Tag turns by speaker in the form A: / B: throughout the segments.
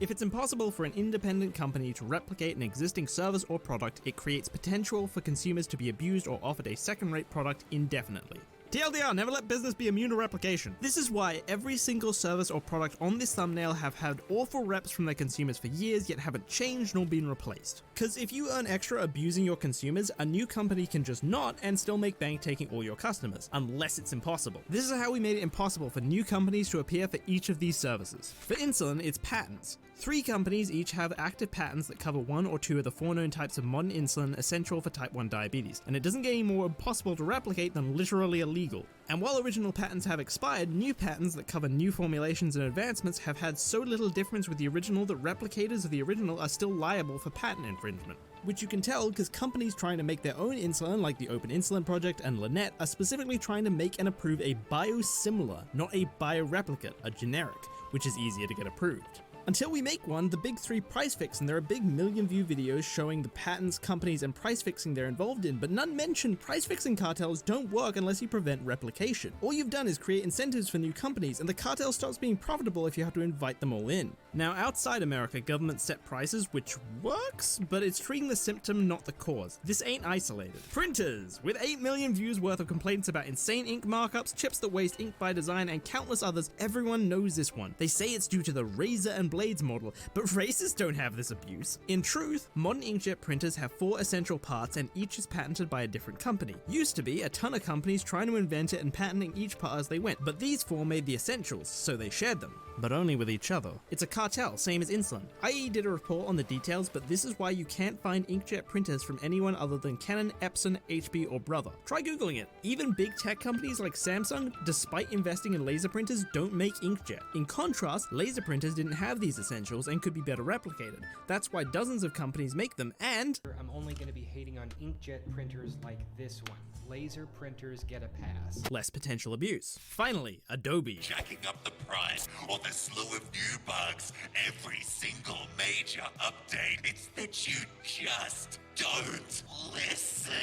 A: If it's impossible for an independent company to replicate an existing service or product, it creates potential for consumers to be abused or offered a second-rate product indefinitely. TLDR, never let business be immune to replication. This is why every single service or product on this thumbnail have had awful reps from their consumers for years, yet haven't changed nor been replaced. Cause if you earn extra abusing your consumers, a new company can just not and still make bank taking all your customers, unless it's impossible. This is how we made it impossible for new companies to appear for each of these services. For insulin, it's patents. 3 companies each have active patents that cover 1 or 2 of the 4 known types of modern insulin essential for type 1 diabetes, and it doesn't get any more impossible to replicate than literally illegal. And while original patents have expired, new patents that cover new formulations and advancements have had so little difference with the original that replicators of the original are still liable for patent infringement. Which you can tell because companies trying to make their own insulin, like the Open Insulin Project and Lynette, are specifically trying to make and approve a biosimilar, not a bioreplicate, a generic, which is easier to get approved. Until we make one, the big 3 price fix, and there are big million-view videos showing the patents, companies, and price fixing they're involved in, but none mention price fixing cartels don't work unless you prevent replication. All you've done is create incentives for new companies, and the cartel stops being profitable if you have to invite them all in. Now, outside America, governments set prices, which works, but it's treating the symptom, not the cause. This ain't isolated. Printers! With 8 million views worth of complaints about insane ink markups, chips that waste ink by design, and countless others, everyone knows this one. They say it's due to the razor and blades model, but racists don't have this abuse. In truth, modern inkjet printers have 4 essential parts and each is patented by a different company. Used to be a ton of companies trying to invent it and patenting each part as they went, but these 4 made the essentials, so they shared them. But only with each other. It's a cartel, same as insulin. IE did a report on the details, but this is why you can't find inkjet printers from anyone other than Canon, Epson, HP, or Brother. Try googling it. Even big tech companies like Samsung, despite investing in laser printers, don't make inkjet. In contrast, laser printers didn't have these essentials and could be better replicated. That's why dozens of companies make them, and
B: I'm only going to be hating on inkjet printers like this one. Laser printers get a pass.
A: Less potential abuse. Finally, Adobe.
C: Jacking up the price or the slew of new bugs every single major update. It's that you just don't listen.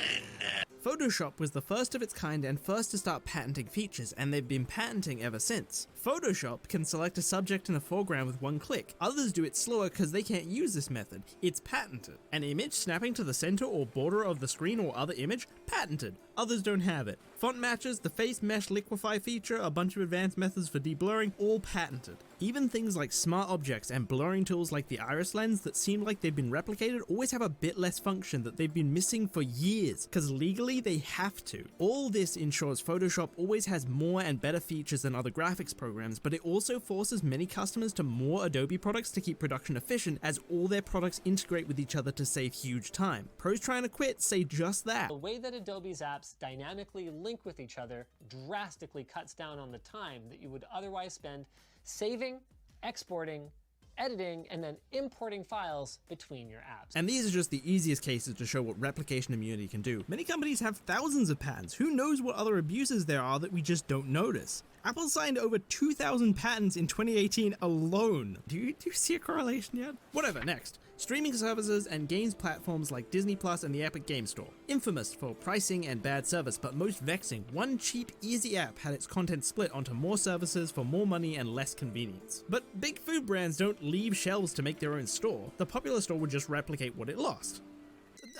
A: Photoshop was the first of its kind and first to start patenting features, and they've been patenting ever since. Photoshop can select a subject in the foreground with 1 click. Others do it slower because they can't use this method. It's patented. An image snapping to the center or border of the screen or other image? Patented. Others don't have it. Font matches, the face mesh liquify feature, a bunch of advanced methods for deblurring, all patented. Even things like smart objects and blurring tools like the iris lens that seem like they've been replicated always have a bit less function that they've been missing for years, because legally they have to. All this ensures Photoshop always has more and better features than other graphics programs, but it also forces many customers to more Adobe products to keep production efficient, as all their products integrate with each other to save huge time. Pros trying to quit say just that.
D: The way that Adobe's apps dynamically link with each other drastically cuts down on the time that you would otherwise spend saving, exporting, editing, and then importing files between your apps.
A: And these are just the easiest cases to show what replication immunity can do. Many companies have thousands of patents. Who knows what other abuses there are that we just don't notice? Apple signed over 2,000 patents in 2018 alone. Do you see a correlation yet? Whatever, next. Streaming services and games platforms like Disney Plus and the Epic Game Store. Infamous for pricing and bad service, but most vexing, one cheap, easy app had its content split onto more services for more money and less convenience. But big food brands don't leave shelves to make their own store. The popular store would just replicate what it lost.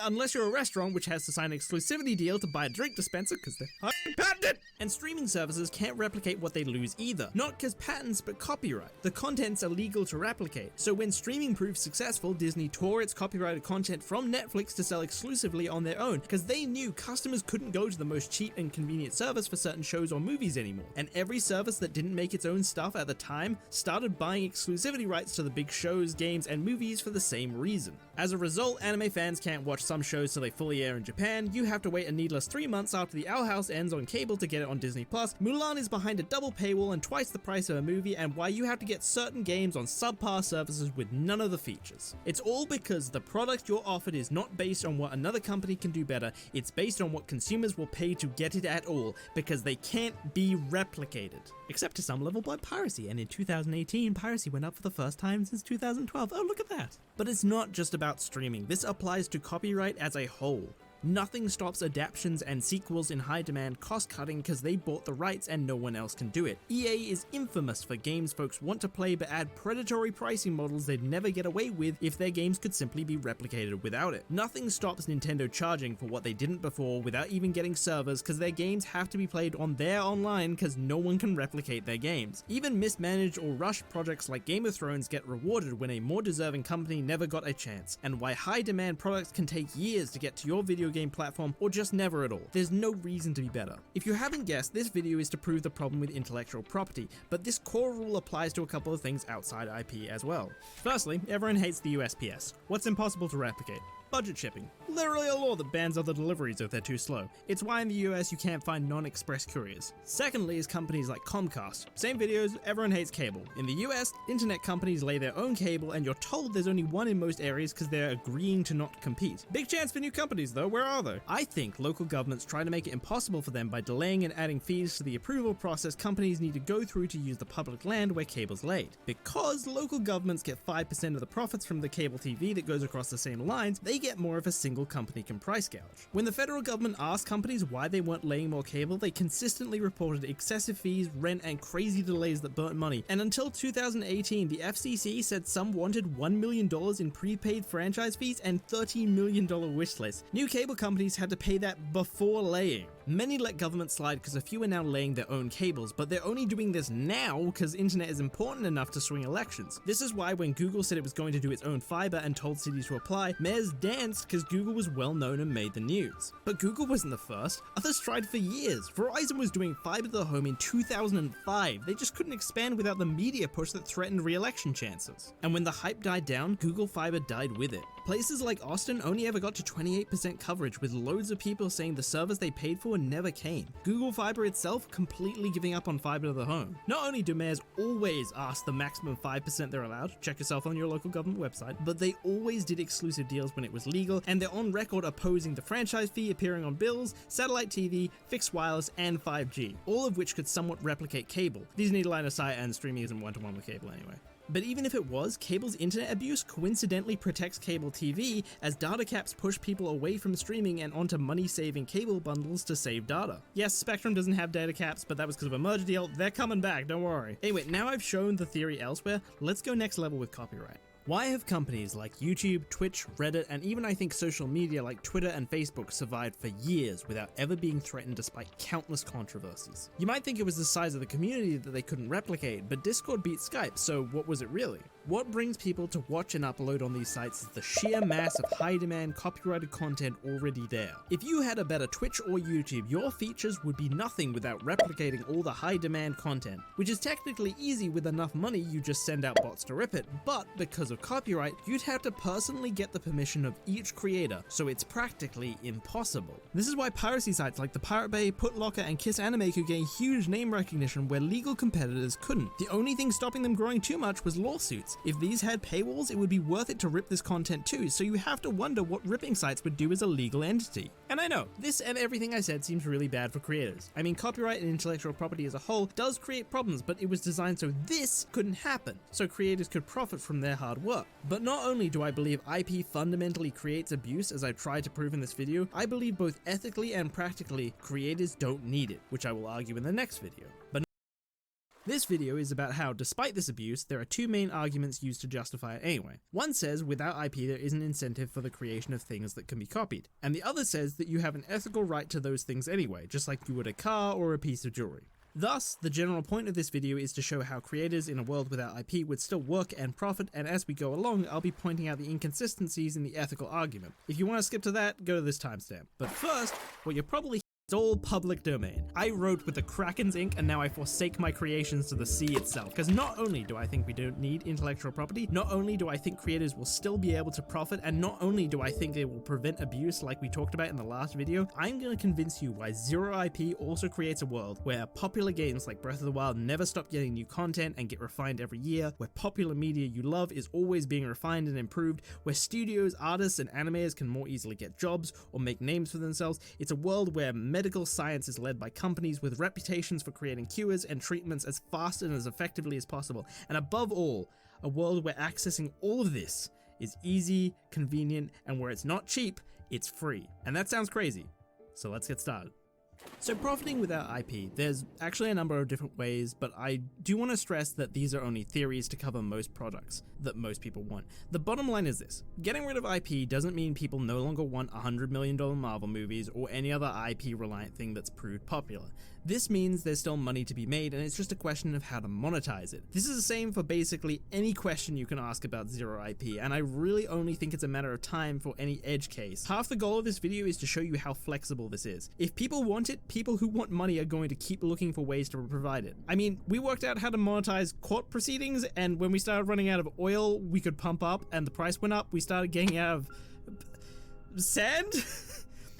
A: Unless you're a restaurant which has to sign an exclusivity deal to buy a drink dispenser because they're patented. And streaming services can't replicate what they lose either. Not because patents, but copyright. The content's illegal to replicate. So when streaming proved successful, Disney tore its copyrighted content from Netflix to sell exclusively on their own, because they knew customers couldn't go to the most cheap and convenient service for certain shows or movies anymore. And every service that didn't make its own stuff at the time started buying exclusivity rights to the big shows, games, and movies for the same reason. As a result, anime fans can't watch some shows till they fully air in Japan. You have to wait a needless 3 months after the Owl House ends on cable to get it on Disney Plus. Mulan is behind a double paywall and twice the price of a movie, and why you have to get certain games on subpar services with none of the features. It's all because the product you're offered is not based on what another company can do better, it's based on what consumers will pay to get it at all, because they can't be replicated. Except to some level by piracy, and in 2018, piracy went up for the first time since 2012. Oh, look at that. But it's not just about streaming. This applies to copyright as a whole. Nothing stops adaptations and sequels in high demand cost-cutting because they bought the rights and no one else can do it. EA is infamous for games folks want to play but add predatory pricing models they'd never get away with if their games could simply be replicated without it. Nothing stops Nintendo charging for what they didn't before without even getting servers because their games have to be played on their online because no one can replicate their games. Even mismanaged or rushed projects like Game of Thrones get rewarded when a more deserving company never got a chance, and why high demand products can take years to get to your video game platform or just never at all. There's no reason to be better. If you haven't guessed, this video is to prove the problem with intellectual property, but this core rule applies to a couple of things outside IP as well. Firstly, everyone hates the USPS. What's impossible to replicate? Budget shipping. Literally a law that bans other deliveries if they're too slow. It's why in the US you can't find non-express couriers. Secondly is companies like Comcast. Same videos, everyone hates cable. In the US, internet companies lay their own cable and you're told there's only one in most areas because they're agreeing to not compete. Big chance for new companies though, where are they? I think local governments try to make it impossible for them by delaying and adding fees to the approval process companies need to go through to use the public land where cable's laid. Because local governments get 5% of the profits from the cable TV that goes across the same lines, they get more if a single company can price gouge. When the federal government asked companies why they weren't laying more cable, they consistently reported excessive fees, rent, and crazy delays that burnt money. And until 2018, the FCC said some wanted $1 million in prepaid franchise fees and $13 million wish lists. New cable companies had to pay that before laying. Many let government slide because a few are now laying their own cables, but they're only doing this now because internet is important enough to swing elections. This is why when Google said it was going to do its own fiber and told cities to apply, mayors danced because Google was well known and made the news. But Google wasn't the first. Others tried for years. Verizon was doing fiber to the home in 2005. They just couldn't expand without the media push that threatened re-election chances. And when the hype died down, Google Fiber died with it. Places like Austin only ever got to 28% coverage, with loads of people saying the service they paid for never came. Google Fiber itself completely giving up on fiber to the home. Not only do mayors always ask the maximum 5% they're allowed, check yourself on your local government website, but they always did exclusive deals when it was legal, and they're on record opposing the franchise fee appearing on bills, satellite TV, fixed wireless, and 5G, all of which could somewhat replicate cable. These need line of sight, and streaming isn't one-to-one with cable anyway. But even if it was, cable's internet abuse coincidentally protects cable TV, as data caps push people away from streaming and onto money-saving cable bundles to save data. Yes, Spectrum doesn't have data caps, but that was because of a merger deal. They're coming back, don't worry. Anyway, now I've shown the theory elsewhere, let's go next level with copyright. Why have companies like YouTube, Twitch, Reddit, and even I think social media like Twitter and Facebook survived for years without ever being threatened despite countless controversies? You might think it was the size of the community that they couldn't replicate, but Discord beat Skype, so what was it really? What brings people to watch and upload on these sites is the sheer mass of high-demand copyrighted content already there. If you had a better Twitch or YouTube, your features would be nothing without replicating all the high-demand content, which is technically easy with enough money. You just send out bots to rip it, but because of copyright, you'd have to personally get the permission of each creator, so it's practically impossible. This is why piracy sites like the Pirate Bay, Putlocker, and Kiss Anime could gain huge name recognition where legal competitors couldn't. The only thing stopping them growing too much was lawsuits. If these had paywalls, it would be worth it to rip this content too, so you have to wonder what ripping sites would do as a legal entity. And I know, this and everything I said seems really bad for creators. I mean, copyright and intellectual property as a whole does create problems, but it was designed so this couldn't happen, so creators could profit from their hard work. But not only do I believe IP fundamentally creates abuse, as I've tried to prove in this video, I believe both ethically and practically, creators don't need it, which I will argue in the next video. But this video is about how, despite this abuse, there are two main arguments used to justify it anyway. One says without IP there is an incentive for the creation of things that can be copied, and the other says that you have an ethical right to those things anyway, just like you would a car or a piece of jewelry. Thus, the general point of this video is to show how creators in a world without IP would still work and profit, and as we go along, I'll be pointing out the inconsistencies in the ethical argument. If you want to skip to that, go to this timestamp. But first, what you're probably it's all public domain. I wrote with the Kraken's ink, and now I forsake my creations to the sea itself. Because not only do I think we don't need intellectual property, not only do I think creators will still be able to profit, and not only do I think they will prevent abuse like we talked about in the last video, I'm going to convince you why zero IP also creates a world where popular games like Breath of the Wild never stop getting new content and get refined every year, where popular media you love is always being refined and improved, where studios, artists, and animators can more easily get jobs or make names for themselves. It's a world where medical science is led by companies with reputations for creating cures and treatments as fast and as effectively as possible. And above all, a world where accessing all of this is easy, convenient, and where it's not cheap, it's free. And that sounds crazy, so let's get started. So profiting without IP, there's actually a number of different ways, but I do want to stress that these are only theories to cover most products that most people want. The bottom line is this: getting rid of IP doesn't mean people no longer want $100 million Marvel movies or any other IP reliant thing that's proved popular. This means there's still money to be made, and it's just a question of how to monetize it. This is the same for basically any question you can ask about zero IP, and I really only think it's a matter of time for any edge case. Half the goal of this video is to show you how flexible this is. If people want it, people who want money are going to keep looking for ways to provide it. I mean, we worked out how to monetize court proceedings, and when we started running out of oil we could pump up and the price went up, we started getting out of sand?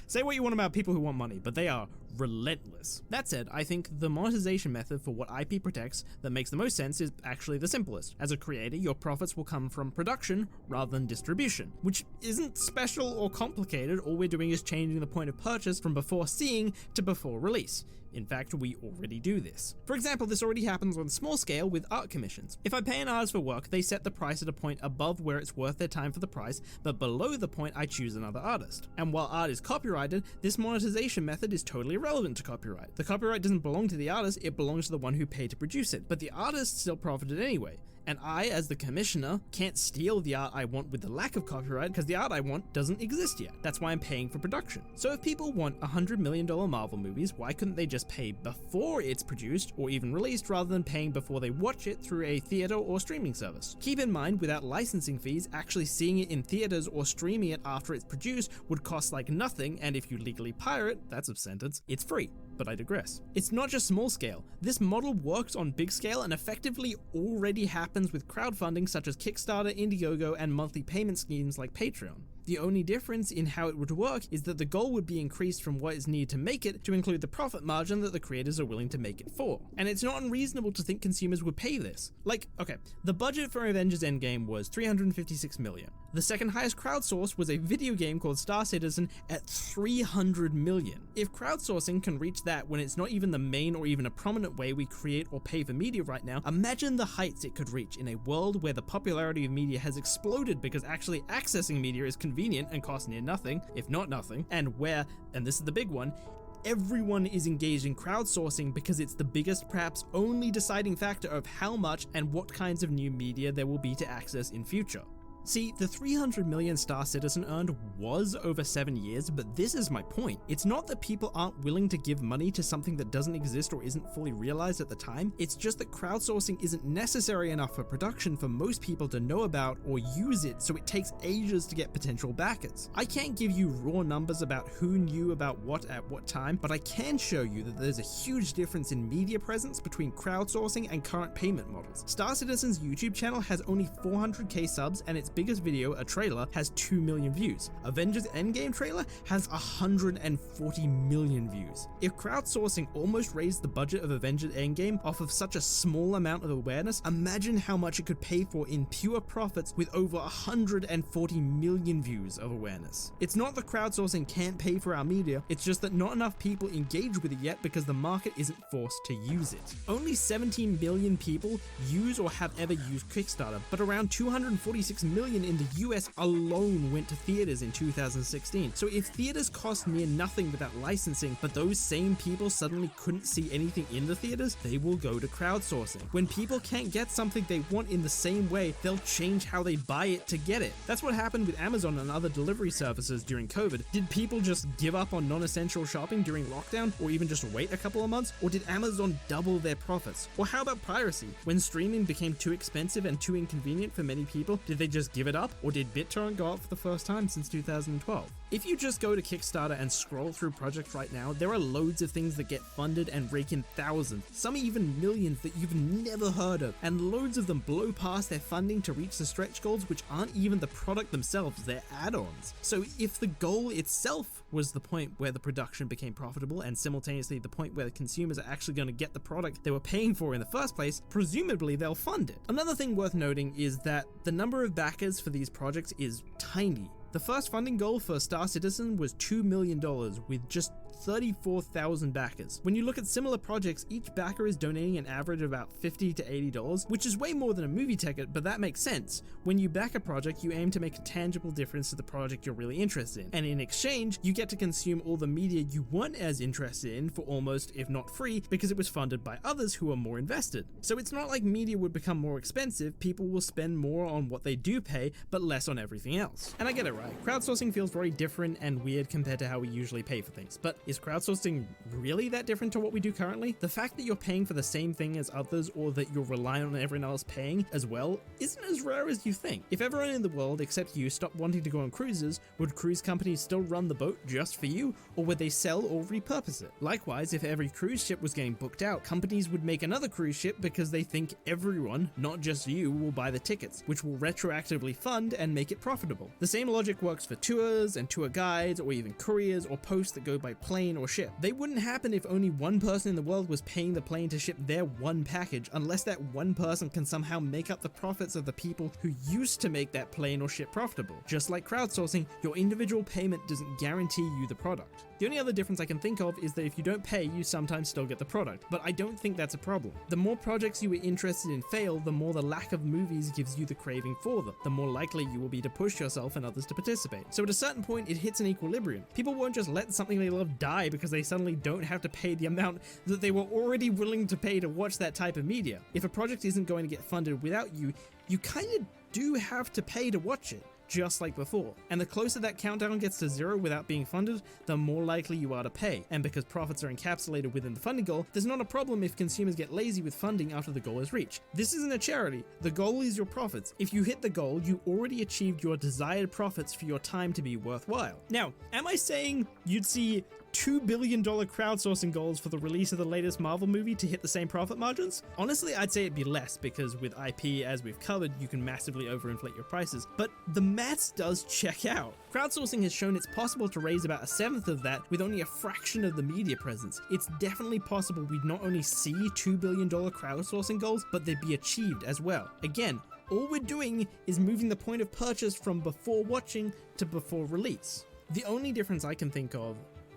A: Say what you want about people who want money, but they are relentless. That said, I think the monetization method for what IP protects that makes the most sense is actually the simplest. As a creator, your profits will come from production rather than distribution, which isn't special or complicated. All we're doing is changing the point of purchase from before seeing to before release. In fact, we already do this. For example, this already happens on a small scale with art commissions. If I pay an artist for work, they set the price at a point above where it's worth their time for the price, but below the point I choose another artist. And while art is copyrighted, this monetization method is totally irrelevant to copyright. The copyright doesn't belong to the artist, it belongs to the one who paid to produce it, but the artist still profited anyway. And I, as the commissioner, can't steal the art I want with the lack of copyright because the art I want doesn't exist yet. That's why I'm paying for production. So if people want $100 million Marvel movies, why couldn't they just pay before it's produced or even released rather than paying before they watch it through a theater or streaming service? Keep in mind, without licensing fees, actually seeing it in theaters or streaming it after it's produced would cost like nothing, and if you legally pirate, that's a sentence, it's free. But I digress. It's not just small scale. This model works on big scale and effectively already happens with crowdfunding such as Kickstarter, Indiegogo, and monthly payment schemes like Patreon. The only difference in how it would work is that the goal would be increased from what is needed to make it to include the profit margin that the creators are willing to make it for. And it's not unreasonable to think consumers would pay this. Like, okay, the budget for Avengers Endgame was $356 million. The second highest crowdsource was a video game called Star Citizen at $300 million. If crowdsourcing can reach that when it's not even the main or even a prominent way we create or pay for media right now, imagine the heights it could reach in a world where the popularity of media has exploded because actually accessing media is convenient and costs near nothing, if not nothing, and where, and this is the big one, everyone is engaged in crowdsourcing because it's the biggest, perhaps only deciding factor of how much and what kinds of new media there will be to access in future. See, the $300 million Star Citizen earned was over 7 years, but this is my point. It's not that people aren't willing to give money to something that doesn't exist or isn't fully realized at the time, it's just that crowdsourcing isn't necessary enough for production for most people to know about or use it, so it takes ages to get potential backers. I can't give you raw numbers about who knew about what at what time, but I can show you that there's a huge difference in media presence between crowdsourcing and current payment models. Star Citizen's YouTube channel has only 400k subs, and its biggest video, a trailer, has 2 million views. Avengers Endgame trailer has 140 million views. If crowdsourcing almost raised the budget of Avengers Endgame off of such a small amount of awareness, imagine how much it could pay for in pure profits with over 140 million views of awareness. It's not that crowdsourcing can't pay for our media, it's just that not enough people engage with it yet because the market isn't forced to use it. Only 17 million people use or have ever used Kickstarter, but around 246 million in the US alone went to theaters in 2016. So if theaters cost near nothing without licensing, but those same people suddenly couldn't see anything in the theaters, they will go to crowdsourcing. When people can't get something they want in the same way, they'll change how they buy it to get it. That's what happened with Amazon and other delivery services during COVID. Did people just give up on non-essential shopping during lockdown, or even just wait a couple of months? Or did Amazon double their profits? Or how about piracy? When streaming became too expensive and too inconvenient for many people, did they just give it up, or did BitTorrent go up for the first time since 2012? If you just go to Kickstarter and scroll through projects right now, there are loads of things that get funded and rake in thousands, some even millions that you've never heard of, and loads of them blow past their funding to reach the stretch goals, which aren't even the product themselves, they're add-ons. So if the goal itself was the point where the production became profitable and simultaneously the point where the consumers are actually going to get the product they were paying for in the first place, presumably they'll fund it. Another thing worth noting is that the number of backers for these projects is tiny. The first funding goal for Star Citizen was $2 million, with just 34,000 backers. When you look at similar projects, each backer is donating an average of about $50 to $80, which is way more than a movie ticket, but that makes sense. When you back a project, you aim to make a tangible difference to the project you're really interested in, and in exchange, you get to consume all the media you weren't as interested in for almost, if not free, because it was funded by others who are more invested. So it's not like media would become more expensive, people will spend more on what they do pay, but less on everything else. And I get it right, crowdsourcing feels very different and weird compared to how we usually pay for things, but is crowdsourcing really that different to what we do currently? The fact that you're paying for the same thing as others, or that you're relying on everyone else paying as well, isn't as rare as you think. If everyone in the world except you stopped wanting to go on cruises, would cruise companies still run the boat just for you, or would they sell or repurpose it? Likewise, if every cruise ship was getting booked out, companies would make another cruise ship because they think everyone, not just you, will buy the tickets, which will retroactively fund and make it profitable. The same logic works for tours and tour guides, or even couriers or posts that go by plane or ship. They wouldn't happen if only one person in the world was paying the plane to ship their one package, unless that one person can somehow make up the profits of the people who used to make that plane or ship profitable. Just like crowdsourcing, your individual payment doesn't guarantee you the product. The only other difference I can think of is that if you don't pay, you sometimes still get the product, but I don't think that's a problem. The more projects you are interested in fail, the more the lack of movies gives you the craving for them, the more likely you will be to push yourself and others to participate. So at a certain point, it hits an equilibrium. People won't just let something they love die because they suddenly don't have to pay the amount that they were already willing to pay to watch that type of media. If a project isn't going to get funded without you, you kind of do have to pay to watch it, just like before. And the closer that countdown gets to zero without being funded, the more likely you are to pay. And because profits are encapsulated within the funding goal, there's not a problem if consumers get lazy with funding after the goal is reached. This isn't a charity. The goal is your profits. If you hit the goal, you already achieved your desired profits for your time to be worthwhile. Now, am I saying you'd see $2 billion crowdsourcing goals for the release of the latest Marvel movie to hit the same profit margins? Honestly, I'd say it'd be less, because with IP, as we've covered, you can massively overinflate your prices, but the maths does check out. Crowdsourcing has shown it's possible to raise about 1/7 of that with only a fraction of the media presence. It's definitely possible we'd not only see $2 billion crowdsourcing goals, but they'd be achieved as well. Again, all we're doing is moving the point of purchase from before watching to before release. The only difference I can think of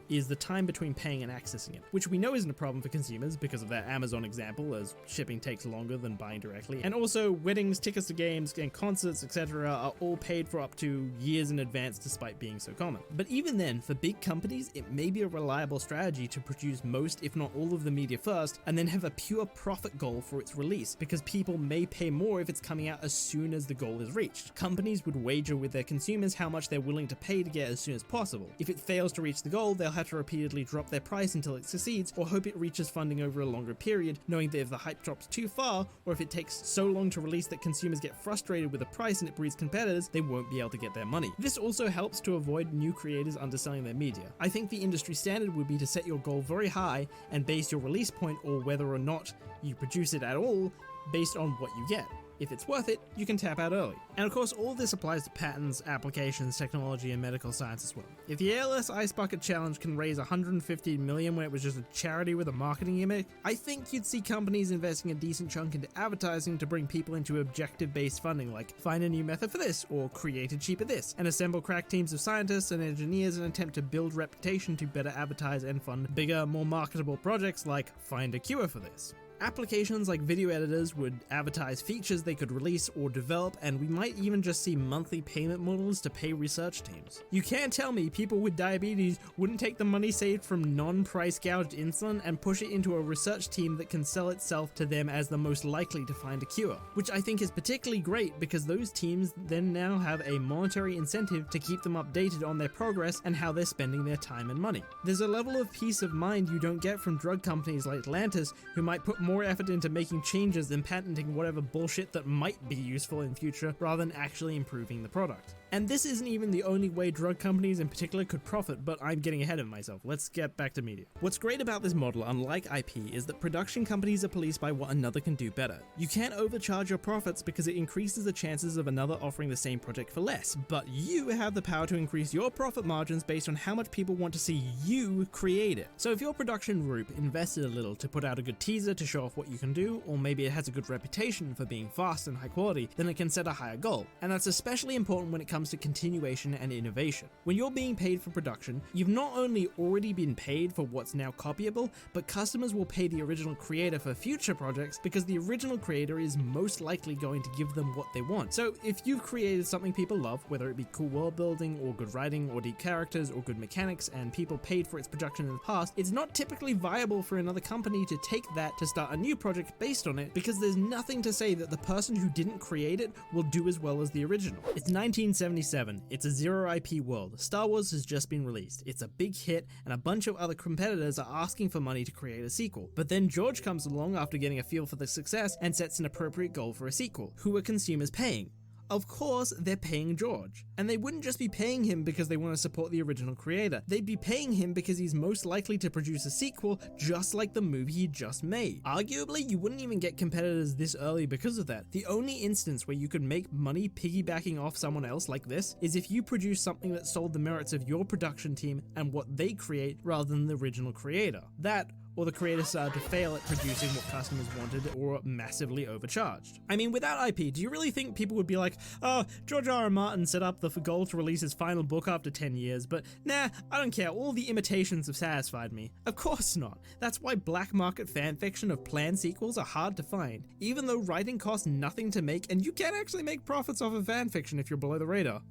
A: is the time between paying and accessing it, which we know isn't a problem for consumers because of that Amazon example, as shipping takes longer than buying directly. And also, weddings, tickets to games, and concerts, etc. are all paid for up to years in advance despite being so common. But even then, for big companies, it may be a reliable strategy to produce most, if not all of the media first, and then have a pure profit goal for its release, because people may pay more if it's coming out as soon as the goal is reached. Companies would wager with their consumers how much they're willing to pay to get as soon as possible. If it fails to reach the goal, they'll have to repeatedly drop their price until it succeeds, or hope it reaches funding over a longer period, knowing that if the hype drops too far, or if it takes so long to release that consumers get frustrated with the price and it breeds competitors, they won't be able to get their money. This also helps to avoid new creators underselling their media. I think the industry standard would be to set your goal very high and base your release point, or whether or not you produce it at all, based on what you get. If it's worth it, you can tap out early. And of course, all this applies to patents, applications, technology, and medical science as well. If the ALS Ice Bucket Challenge can raise $150 million when it was just a charity with a marketing gimmick, I think you'd see companies investing a decent chunk into advertising to bring people into objective-based funding, like find a new method for this, or create a cheaper this, and assemble crack teams of scientists and engineers in an attempt to build reputation to better advertise and fund bigger, more marketable projects like find a cure for this. Applications like video editors would advertise features they could release or develop, and we might even just see monthly payment models to pay research teams. You can't tell me people with diabetes wouldn't take the money saved from non-price gouged insulin and push it into a research team that can sell itself to them as the most likely to find a cure, which I think is particularly great because those teams then now have a monetary incentive to keep them updated on their progress and how they're spending their time and money. There's a level of peace of mind you don't get from drug companies like Atlantis, who might put more effort into making changes than patenting whatever bullshit that might be useful in future rather than actually improving the product. And this isn't even the only way drug companies in particular could profit, but I'm getting ahead of myself. Let's get back to media. What's great about this model, unlike IP, is that production companies are policed by what another can do better. You can't overcharge your profits because it increases the chances of another offering the same project for less, but you have the power to increase your profit margins based on how much people want to see you create it. So if your production group invested a little to put out a good teaser to show off what you can do, or maybe it has a good reputation for being fast and high quality, then it can set a higher goal. And that's especially important when it comes comes to continuation and innovation. When you're being paid for production, you've not only already been paid for what's now copyable, but customers will pay the original creator for future projects because the original creator is most likely going to give them what they want. So if you've created something people love, whether it be cool world building or good writing or deep characters or good mechanics, and people paid for its production in the past, it's not typically viable for another company to take that to start a new project based on it, because there's nothing to say that the person who didn't create it will do as well as the original. It's 1977, it's a zero IP world, Star Wars has just been released, it's a big hit, and a bunch of other competitors are asking for money to create a sequel. But then George comes along after getting a feel for the success and sets an appropriate goal for a sequel. Who are consumers paying? Of course, they're paying George. And they wouldn't just be paying him because they want to support the original creator. They'd be paying him because he's most likely to produce a sequel just like the movie he just made. Arguably, you wouldn't even get competitors this early because of that. The only instance where you could make money piggybacking off someone else like this is if you produce something that sold the merits of your production team and what they create rather than the original creator. That, or the creator started to fail at producing what customers wanted or massively overcharged. I mean, without IP, do you really think people would be like, oh, George R.R. Martin set up the goal to release his final book after 10 years, but nah, I don't care, all the imitations have satisfied me. Of course not. That's why black market fanfiction of planned sequels are hard to find, even though writing costs nothing to make, and you can actually make profits off of fanfiction if you're below the radar.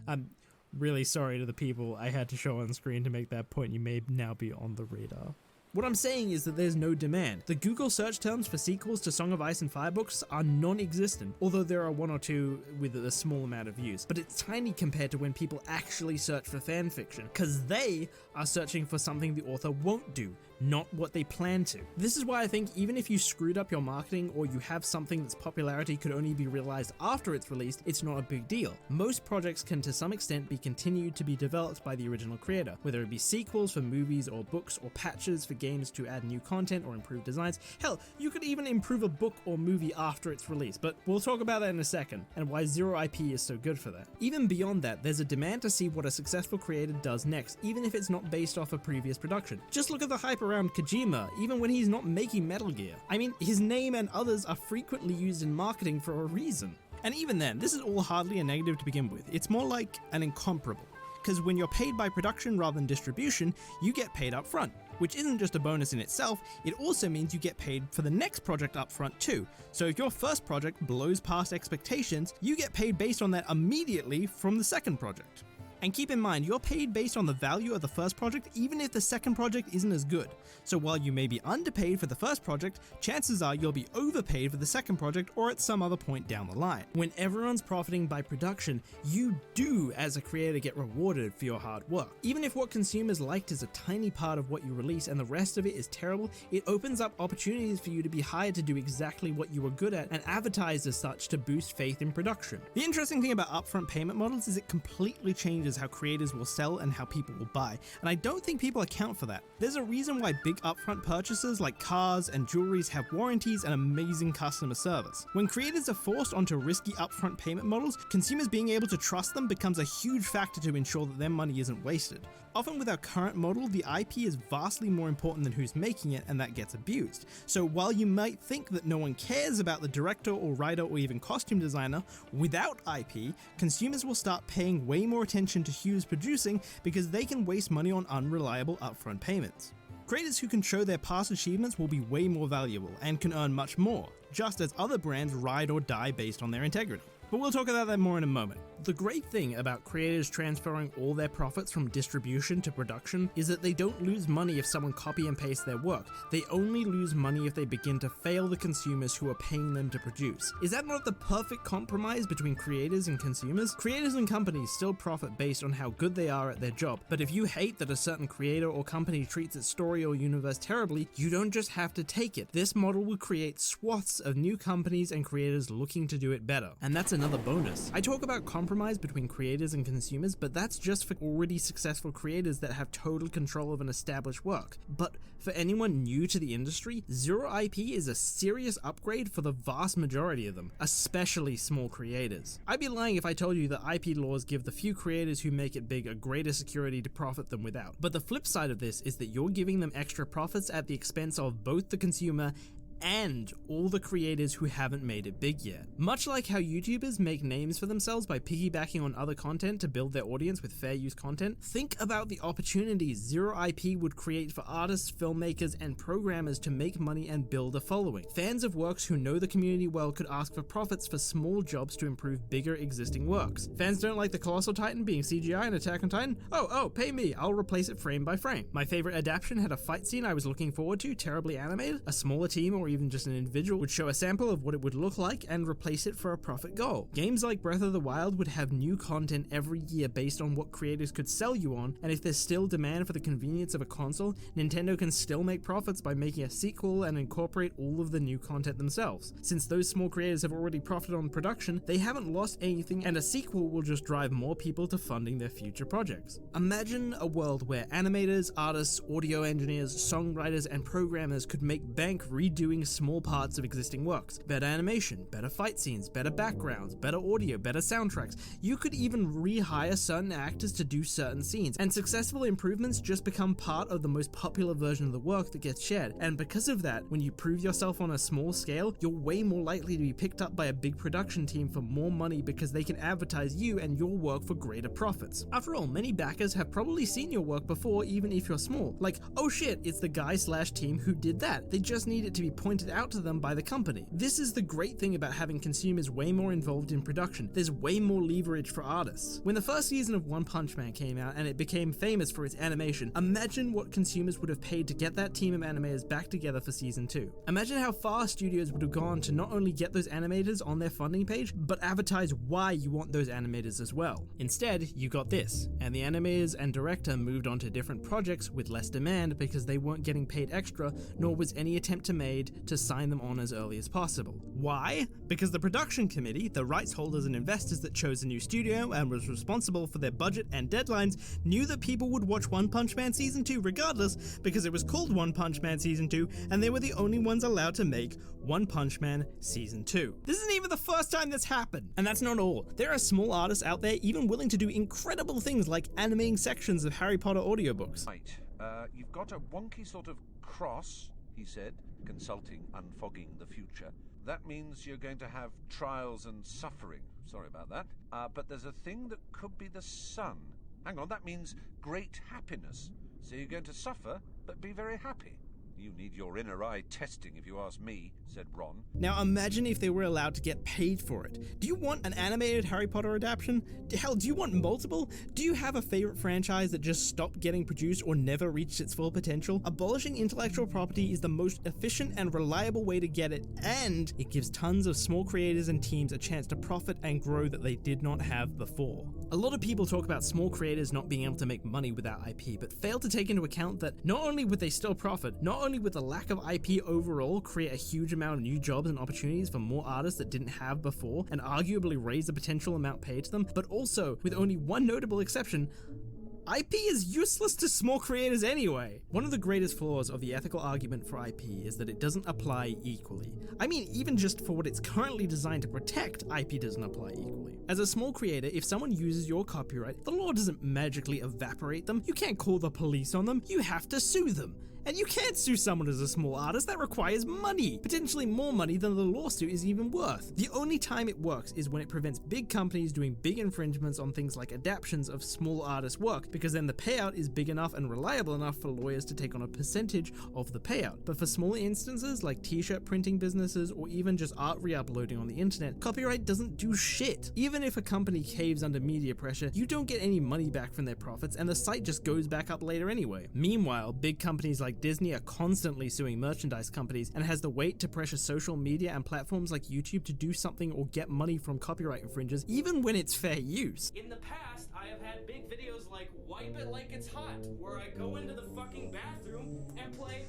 A: I'm really sorry to the people I had to show on screen to make that point. You may now be on the radar. What I'm saying is that there's no demand. The Google search terms for sequels to Song of Ice and Fire books are non-existent, although there are one or two with a small amount of views, but it's tiny compared to when people actually search for fanfiction, because they are searching for something the author won't do, not what they plan to. This is why I think even if you screwed up your marketing or you have something that's popularity could only be realized after it's released, it's not a big deal. Most projects can to some extent be continued to be developed by the original creator, whether it be sequels for movies or books or patches for games to add new content or improve designs. Hell, you could even improve a book or movie after its release, but we'll talk about that in a second, and why zero IP is so good for that. Even beyond that, there's a demand to see what a successful creator does next, even if it's not based off a previous production. Just look at the hype around Kojima, even when he's not making Metal Gear. I mean, his name and others are frequently used in marketing for a reason. And even then, this is all hardly a negative to begin with. It's more like an incomparable. Because when you're paid by production rather than distribution, you get paid up front, which isn't just a bonus in itself, it also means you get paid for the next project up front too. So if your first project blows past expectations, you get paid based on that immediately from the second project. And keep in mind, you're paid based on the value of the first project even if the second project isn't as good. So while you may be underpaid for the first project, chances are you'll be overpaid for the second project or at some other point down the line. When everyone's profiting by production, you do as a creator get rewarded for your hard work. Even if what consumers liked is a tiny part of what you release and the rest of it is terrible, it opens up opportunities for you to be hired to do exactly what you were good at and advertised as such to boost faith in production. The interesting thing about upfront payment models is it completely changes how creators will sell and how people will buy, and I don't think people account for that. There's a reason why big upfront purchases like cars and jewelries have warranties and amazing customer service. When creators are forced onto risky upfront payment models, consumers being able to trust them becomes a huge factor to ensure that their money isn't wasted. Often with our current model, the IP is vastly more important than who's making it, and that gets abused. So while you might think that no one cares about the director or writer or even costume designer, without IP, consumers will start paying way more attention to who's producing because they can waste money on unreliable upfront payments. Creators who can show their past achievements will be way more valuable and can earn much more, just as other brands ride or die based on their integrity. But we'll talk about that more in a moment. The great thing about creators transferring all their profits from distribution to production is that they don't lose money if someone copy and pastes their work. They only lose money if they begin to fail the consumers who are paying them to produce. Is that not the perfect compromise between creators and consumers? Creators and companies still profit based on how good they are at their job, but if you hate that a certain creator or company treats its story or universe terribly, you don't just have to take it. This model will create swaths of new companies and creators looking to do it better. And that's another bonus. I talk about compromise between creators and consumers, but that's just for already successful creators that have total control of an established work. But for anyone new to the industry, zero IP is a serious upgrade for the vast majority of them, especially small creators. I'd be lying if I told you that IP laws give the few creators who make it big a greater security to profit than without. But the flip side of this is that you're giving them extra profits at the expense of both the consumer and all the creators who haven't made it big yet. Much like how YouTubers make names for themselves by piggybacking on other content to build their audience with fair use content, think about the opportunities zero IP would create for artists, filmmakers, and programmers to make money and build a following. Fans of works who know the community well could ask for profits for small jobs to improve bigger existing works. Fans don't like the Colossal Titan being CGI in Attack on Titan? Oh, pay me, I'll replace it frame by frame. My favorite adaptation had a fight scene I was looking forward to, terribly animated. A smaller team or even just an individual would show a sample of what it would look like and replace it for a profit goal. Games like Breath of the Wild would have new content every year based on what creators could sell you on, and if there's still demand for the convenience of a console, Nintendo can still make profits by making a sequel and incorporate all of the new content themselves. Since those small creators have already profited on production, they haven't lost anything, and a sequel will just drive more people to funding their future projects. Imagine a world where animators, artists, audio engineers, songwriters, and programmers could make bank redoing small parts of existing works. Better animation, better fight scenes, better backgrounds, better audio, better soundtracks. You could even rehire certain actors to do certain scenes, and successful improvements just become part of the most popular version of the work that gets shared. And because of that, when you prove yourself on a small scale, you're way more likely to be picked up by a big production team for more money because they can advertise you and your work for greater profits. After all, many backers have probably seen your work before, even if you're small. Like, oh shit, it's the guy/team who did that. They just need it to be pointed out to them by the company. This is the great thing about having consumers way more involved in production. There's way more leverage for artists. When the first season of One Punch Man came out and it became famous for its animation, imagine what consumers would have paid to get that team of animators back together for season 2. Imagine how far studios would have gone to not only get those animators on their funding page, but advertise why you want those animators as well. Instead, you got this, and the animators and director moved on to different projects with less demand because they weren't getting paid extra, nor was any attempt made to sign them on as early as possible. Why? Because the production committee, the rights holders and investors that chose a new studio and was responsible for their budget and deadlines, knew that people would watch One Punch Man Season 2 regardless because it was called One Punch Man Season 2 and they were the only ones allowed to make One Punch Man Season 2. This isn't even the first time that's happened. And that's not all. There are small artists out there even willing to do incredible things like animating sections of Harry Potter audiobooks.
E: Right, you've got a wonky sort of cross, he said, consulting, unfogging the future. That means you're going to have trials and suffering. Sorry about that. But there's a thing that could be the sun. Hang on, that means great happiness. So you're going to suffer, but be very happy. You need your inner eye testing, if you ask me, said Ron.
A: Now imagine if they were allowed to get paid for it. Do you want an animated Harry Potter adaptation? Hell, do you want multiple? Do you have a favorite franchise that just stopped getting produced or never reached its full potential? Abolishing intellectual property is the most efficient and reliable way to get it, and it gives tons of small creators and teams a chance to profit and grow that they did not have before. A lot of people talk about small creators not being able to make money without IP, but fail to take into account that not only would they still profit, not only would the lack of IP overall create a huge amount of new jobs and opportunities for more artists that didn't have before, and arguably raise the potential amount paid to them, but also, with only one notable exception, IP is useless to small creators anyway. One of the greatest flaws of the ethical argument for IP is that it doesn't apply equally. I mean, even just for what it's currently designed to protect, IP doesn't apply equally. As a small creator, if someone uses your copyright, the law doesn't magically evaporate them. You can't call the police on them. You have to sue them. And you can't sue someone as a small artist. That requires money, potentially more money than the lawsuit is even worth. The only time it works is when it prevents big companies doing big infringements on things like adaptations of small artist work, because then the payout is big enough and reliable enough for lawyers to take on a percentage of the payout. But for smaller instances like t-shirt printing businesses or even just art re-uploading on the internet, copyright doesn't do shit. Even if a company caves under media pressure, you don't get any money back from their profits and the site just goes back up later anyway. Meanwhile, big companies like Disney are constantly suing merchandise companies and has the weight to pressure social media and platforms like YouTube to do something or get money from copyright infringers, even when it's fair use.
F: In the past, I have had big videos like Wipe It Like It's Hot, where I go into the fucking bathroom and play...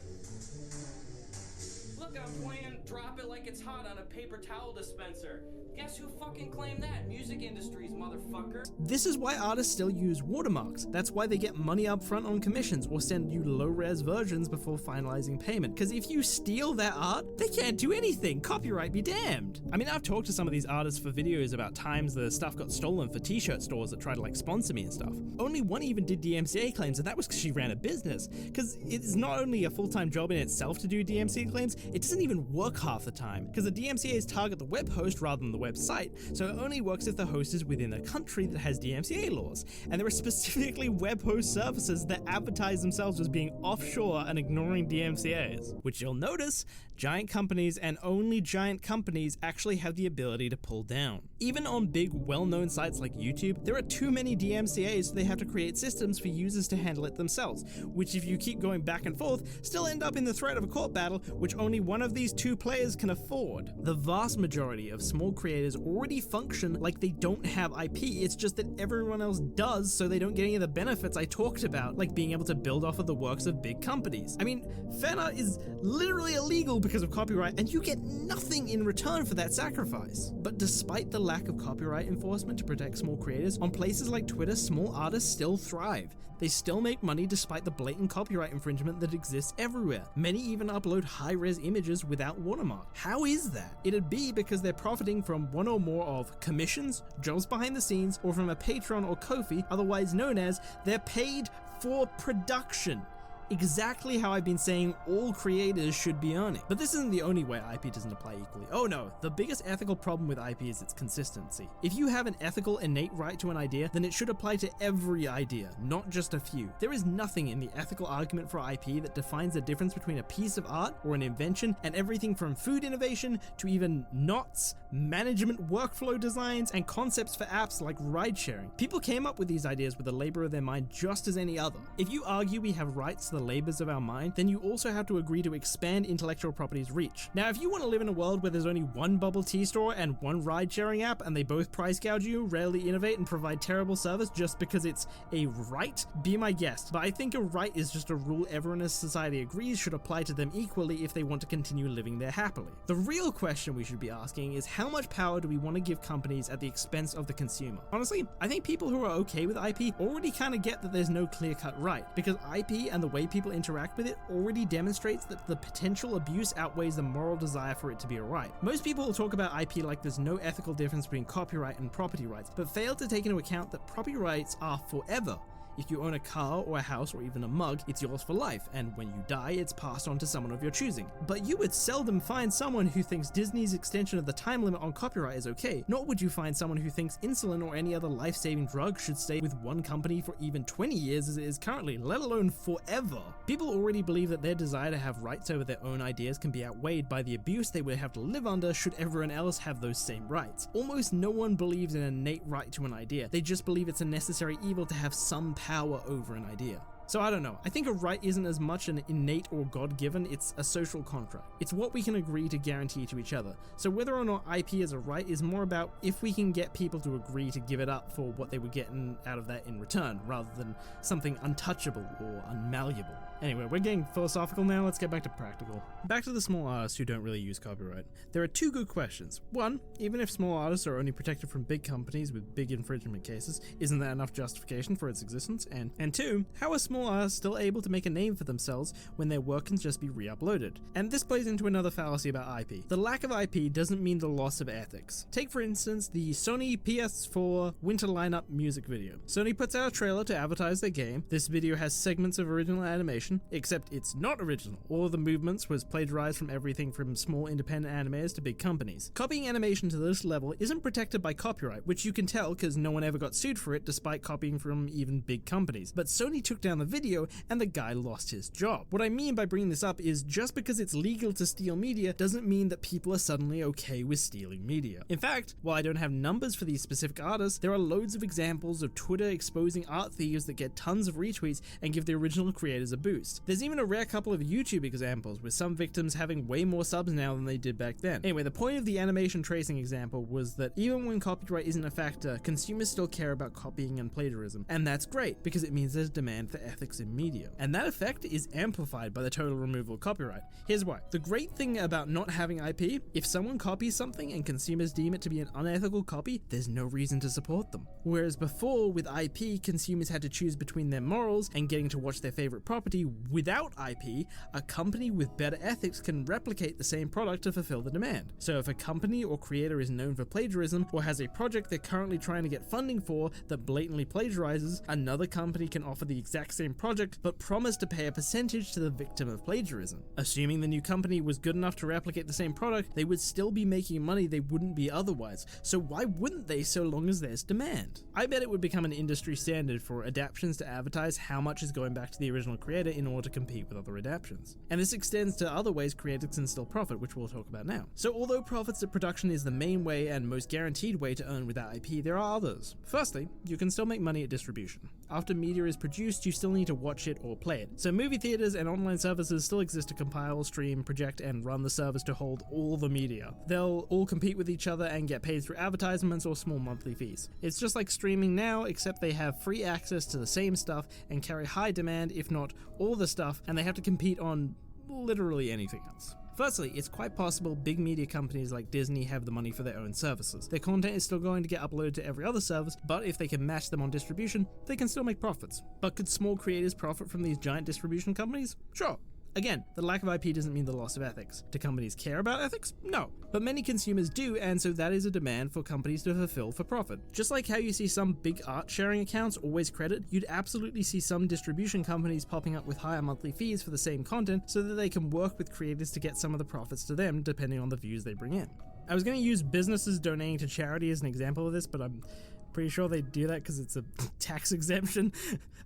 F: Look, I'm playing Drop It Like It's Hot on a paper towel dispenser. Guess who fucking claimed that? Music industries, motherfucker.
A: This is why artists still use watermarks. That's why they get money up front on commissions or send you low-res versions before finalizing payment. Because if you steal their art, they can't do anything. Copyright be damned. I mean, I've talked to some of these artists for videos about times the stuff got stolen for t-shirt stores that try to like sponsor me and stuff. Only one even did DMCA claims, and that was because she ran a business. Because it's not only a full-time job in itself to do DMCA claims, it doesn't even work half the time, because the DMCAs target the web host rather than the website, so it only works if the host is within a country that has DMCA laws. And there are specifically web host services that advertise themselves as being offshore and ignoring DMCAs, which you'll notice giant companies and only giant companies actually have the ability to pull down. Even on big, well-known sites like YouTube, there are too many DMCAs, so they have to create systems for users to handle it themselves, which if you keep going back and forth, still end up in the threat of a court battle, which only one of these two players can afford. The vast majority of small creators already function like they don't have IP, it's just that everyone else does, so they don't get any of the benefits I talked about, like being able to build off of the works of big companies. I mean, fan art is literally illegal because of copyright, and you get nothing in return for that sacrifice. But despite the lack of copyright enforcement to protect small creators, on places like Twitter, small artists still thrive. They still make money despite the blatant copyright infringement that exists everywhere. Many even upload high-res images without watermark. How is that? It'd be because they're profiting from one or more of commissions, jobs behind the scenes, or from a Patreon or Ko-fi, otherwise known as they're paid for production. Exactly how I've been saying all creators should be earning. But this isn't the only way IP doesn't apply equally. Oh no, the biggest ethical problem with IP is its consistency. If you have an ethical innate right to an idea, then it should apply to every idea, not just a few. There is nothing in the ethical argument for IP that defines the difference between a piece of art or an invention and everything from food innovation to even knots, management workflow designs, and concepts for apps like ride sharing. People came up with these ideas with the labor of their mind just as any other. If you argue we have rights to the labors of our mind, then you also have to agree to expand intellectual property's reach. Now, if you want to live in a world where there's only one bubble tea store and one ride-sharing app and they both price gouge you, rarely innovate, and provide terrible service just because it's a right, be my guest. But I think a right is just a rule everyone in society agrees should apply to them equally if they want to continue living there happily. The real question we should be asking is how much power do we want to give companies at the expense of the consumer? Honestly, I think people who are okay with IP already kind of get that there's no clear-cut right, because IP and the way people interact with it already demonstrates that the potential abuse outweighs the moral desire for it to be a right. Most people will talk about IP like there's no ethical difference between copyright and property rights, but fail to take into account that property rights are forever. If you own a car or a house or even a mug, it's yours for life, and when you die, it's passed on to someone of your choosing. But you would seldom find someone who thinks Disney's extension of the time limit on copyright is okay, nor would you find someone who thinks insulin or any other life-saving drug should stay with one company for even 20 years as it is currently, let alone forever. People already believe that their desire to have rights over their own ideas can be outweighed by the abuse they would have to live under should everyone else have those same rights. Almost no one believes in an innate right to an idea, they just believe it's a necessary evil to have some power over an idea. So I don't know, I think a right isn't as much an innate or God-given, it's a social contract. It's what we can agree to guarantee to each other. So whether or not IP is a right is more about if we can get people to agree to give it up for what they were getting out of that in return, rather than something untouchable or unmalleable. Anyway, we're getting philosophical now, let's get back to practical. Back to the small artists who don't really use copyright. There are two good questions. One, even if small artists are only protected from big companies with big infringement cases, isn't that enough justification for its existence? And two, how are small artists still able to make a name for themselves when their work can just be re-uploaded? And this plays into another fallacy about IP. The lack of IP doesn't mean the loss of ethics. Take for instance the Sony PS4 winter lineup music video. Sony puts out a trailer to advertise their game. This video has segments of original animation, except it's not original. All of the movements was plagiarized from everything from small independent animators to big companies. Copying animation to this level isn't protected by copyright, which you can tell because no one ever got sued for it despite copying from even big companies. But Sony took down the video and the guy lost his job. What I mean by bringing this up is just because it's legal to steal media doesn't mean that people are suddenly okay with stealing media. In fact, while I don't have numbers for these specific artists, there are loads of examples of Twitter exposing art thieves that get tons of retweets and give the original creators a boost. There's even a rare couple of YouTube examples, with some victims having way more subs now than they did back then. Anyway, the point of the animation tracing example was that even when copyright isn't a factor, consumers still care about copying and plagiarism. And that's great, because it means there's demand for ethics in media. And that effect is amplified by the total removal of copyright. Here's why. The great thing about not having IP, if someone copies something and consumers deem it to be an unethical copy, there's no reason to support them. Whereas before, with IP, consumers had to choose between their morals and getting to watch their favorite property without IP, a company with better ethics can replicate the same product to fulfill the demand. So if a company or creator is known for plagiarism or has a project they're currently trying to get funding for that blatantly plagiarizes, another company can offer the exact same project but promise to pay a percentage to the victim of plagiarism. Assuming the new company was good enough to replicate the same product, they would still be making money they wouldn't be otherwise, so why wouldn't they so long as there's demand? I bet it would become an industry standard for adaptions to advertise how much is going back to the original creator in order to compete with other adaptions. And this extends to other ways creators can still profit, which we'll talk about now. So although profits at production is the main way and most guaranteed way to earn without IP, there are others. Firstly, you can still make money at distribution. After media is produced, you still need to watch it or play it. So movie theaters and online services still exist to compile, stream, project, and run the service to hold all the media. They'll all compete with each other and get paid through advertisements or small monthly fees. It's just like streaming now, except they have free access to the same stuff and carry high demand, if not all the stuff, and they have to compete on literally anything else. Firstly, it's quite possible big media companies like Disney have the money for their own services. Their content is still going to get uploaded to every other service, but if they can match them on distribution, they can still make profits. But could small creators profit from these giant distribution companies? Sure. Again, the lack of IP doesn't mean the loss of ethics. Do companies care about ethics? No. But many consumers do, and so that is a demand for companies to fulfill for profit. Just like how you see some big art sharing accounts always credit, you'd absolutely see some distribution companies popping up with higher monthly fees for the same content so that they can work with creators to get some of the profits to them depending on the views they bring in. I was going to use businesses donating to charity as an example of this, but I'm pretty sure they do that because it's a tax exemption.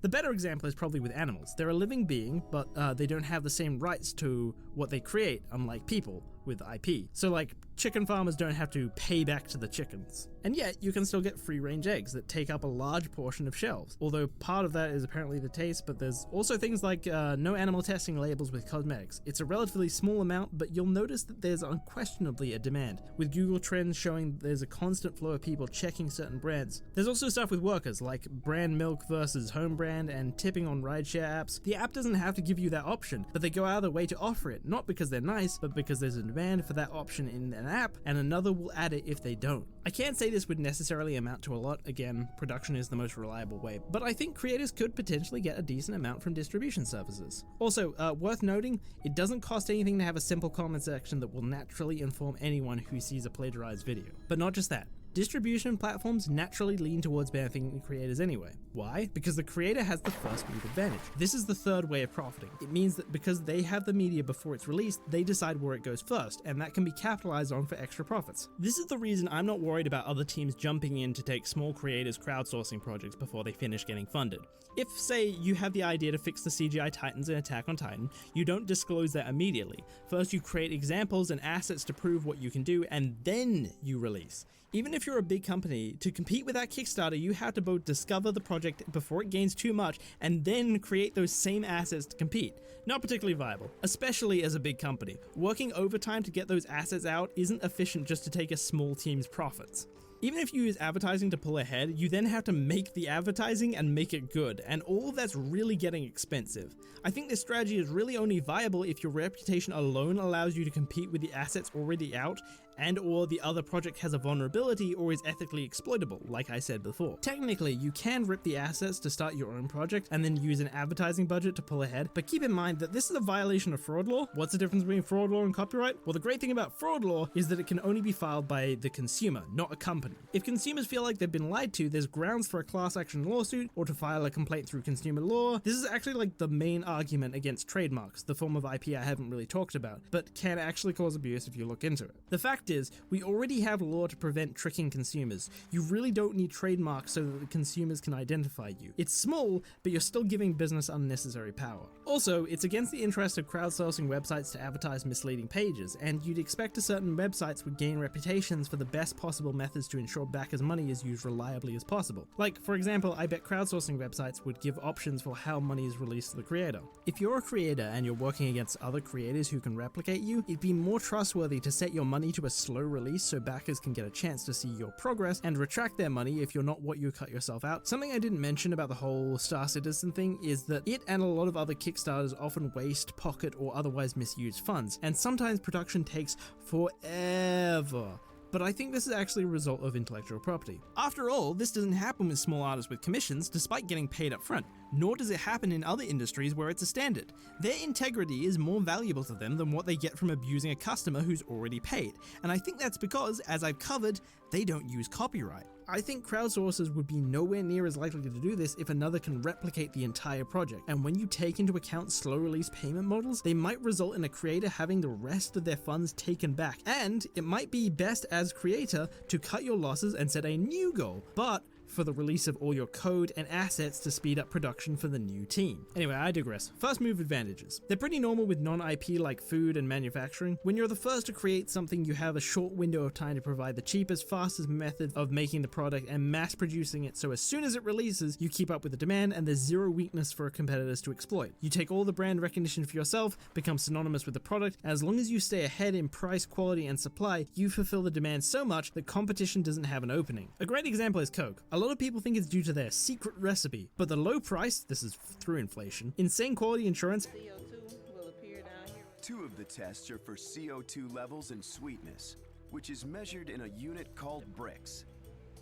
A: The better example is probably with animals. They're a living being, but they don't have the same rights to what they create, unlike people with IP. So like, chicken farmers don't have to pay back to the chickens. And yet, you can still get free-range eggs that take up a large portion of shelves, although part of that is apparently the taste, but there's also things like no animal testing labels with cosmetics. It's a relatively small amount, but you'll notice that there's unquestionably a demand, with Google Trends showing there's a constant flow of people checking certain brands. There's also stuff with workers, like brand milk versus home brand and tipping on rideshare apps. The app doesn't have to give you that option, but they go out of their way to offer it, not because they're nice, but because there's a demand for that option in an app, and another will add it if they don't. I can't say this would necessarily amount to a lot. Again, production is the most reliable way, but I think creators could potentially get a decent amount from distribution services. Also, worth noting, it doesn't cost anything to have a simple comment section that will naturally inform anyone who sees a plagiarized video. But not just that. Distribution platforms naturally lean towards benefiting creators anyway. Why? Because the creator has the first move advantage. This is the third way of profiting. It means that because they have the media before it's released, they decide where it goes first, and that can be capitalized on for extra profits. This is the reason I'm not worried about other teams jumping in to take small creators' crowdsourcing projects before they finish getting funded. If, say, you have the idea to fix the CGI Titans in Attack on Titan, you don't disclose that immediately. First, you create examples and assets to prove what you can do, and then you release. Even if you're a big company, to compete with that Kickstarter, you have to both discover the project before it gains too much and then create those same assets to compete. Not particularly viable, especially as a big company. Working overtime to get those assets out isn't efficient just to take a small team's profits. Even if you use advertising to pull ahead, you then have to make the advertising and make it good, and all of that's really getting expensive. I think this strategy is really only viable if your reputation alone allows you to compete with the assets already out, and or the other project has a vulnerability or is ethically exploitable, like I said before. Technically, you can rip the assets to start your own project and then use an advertising budget to pull ahead, but keep in mind that this is a violation of fraud law. What's the difference between fraud law and copyright? Well, the great thing about fraud law is that it can only be filed by the consumer, not a company. If consumers feel like they've been lied to, there's grounds for a class action lawsuit or to file a complaint through consumer law. This is actually like the main argument against trademarks, the form of IP I haven't really talked about, but can actually cause abuse if you look into it. The fact is, we already have law to prevent tricking consumers. You really don't need trademarks so that the consumers can identify you. It's small, but you're still giving business unnecessary power. Also, it's against the interest of crowdsourcing websites to advertise misleading pages, and you'd expect certain websites would gain reputations for the best possible methods to ensure backers' money is used reliably as possible. Like, for example, I bet crowdsourcing websites would give options for how money is released to the creator. If you're a creator and you're working against other creators who can replicate you, it'd be more trustworthy to set your money to a slow release so backers can get a chance to see your progress and retract their money if you're not what you cut yourself out. Something I didn't mention about the whole Star Citizen thing is that it and a lot of other Kickstarters often waste, pocket, or otherwise misuse funds, and sometimes production takes forever. but I think this is actually a result of intellectual property. After all, this doesn't happen with small artists with commissions despite getting paid up front, nor does it happen in other industries where it's a standard. Their integrity is more valuable to them than what they get from abusing a customer who's already paid, and I think that's because, as I've covered, they don't use copyright. I think crowdsourcers would be nowhere near as likely to do this if another can replicate the entire project, and when you take into account slow release payment models, they might result in a creator having the rest of their funds taken back, and it might be best as creator to cut your losses and set a new goal, but for the release of all your code and assets to speed up production for the new team. Anyway, I digress. First move advantages. They're pretty normal with non-IP like food and manufacturing. When you're the first to create something, you have a short window of time to provide the cheapest, fastest method of making the product and mass producing it, so as soon as it releases, you keep up with the demand and there's zero weakness for competitors to exploit. You take all the brand recognition for yourself, become synonymous with the product, and as long as you stay ahead in price, quality, and supply, you fulfill the demand so much that competition doesn't have an opening. A great example is Coke. A lot of people think it's due to their secret recipe, but the low price, this is through inflation, insane quality insurance,
G: CO2 will appear down here.
H: Two of the tests are for CO2 levels and sweetness, which is measured in a unit called bricks.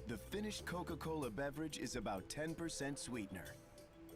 H: The finished Coca-Cola beverage is about 10% sweetener.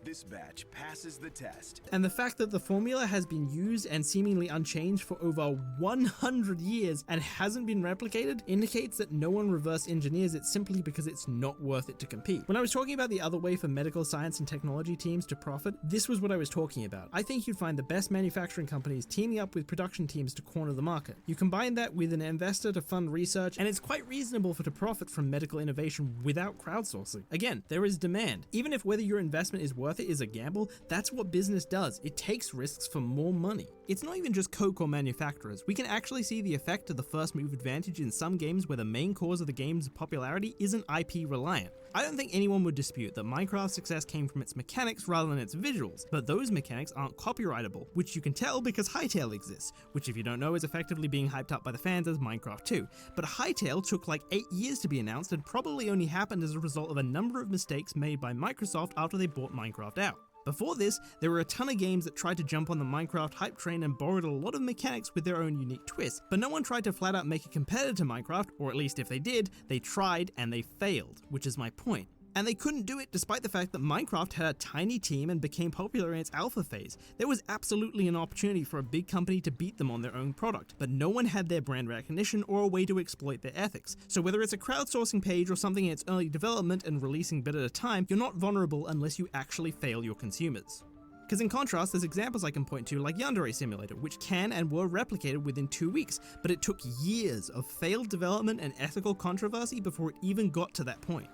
H: This batch passes the test.
A: and the fact that the formula has been used and seemingly unchanged for over 100 years and hasn't been replicated indicates that no one reverse engineers it simply because it's not worth it to compete. When I was talking about the other way for medical science and technology teams to profit, this was what I was talking about. I think you'd find the best manufacturing companies teaming up with production teams to corner the market. You combine that with an investor to fund research, and it's quite reasonable to profit from medical innovation without crowdsourcing. Again, there is demand. Even if whether your investment is worth it is a gamble, that's what business does. It takes risks for more money. It's not even just Coke or manufacturers. We can actually see the effect of the first move advantage in some games where the main cause of the game's popularity isn't IP reliant. I don't think anyone would dispute that Minecraft's success came from its mechanics rather than its visuals, but those mechanics aren't copyrightable, which you can tell because Hytale exists, which if you don't know is effectively being hyped up by the fans as Minecraft 2. But Hytale took like 8 years to be announced and probably only happened as a result of a number of mistakes made by Microsoft after they bought Minecraft out. Before this, there were a ton of games that tried to jump on the Minecraft hype train and borrowed a lot of mechanics with their own unique twists, but no one tried to flat out make a competitor to Minecraft, or at least if they did, they tried and they failed, which is my point. And they couldn't do it despite the fact that Minecraft had a tiny team and became popular in its alpha phase. There was absolutely an opportunity for a big company to beat them on their own product, but no one had their brand recognition or a way to exploit their ethics. So whether it's a crowdsourcing page or something in its early development and releasing bit at a time, you're not vulnerable unless you actually fail your consumers. Because in contrast, there's examples I can point to like Yandere Simulator, which can and were replicated within 2 weeks, but it took years of failed development and ethical controversy before it even got to that point.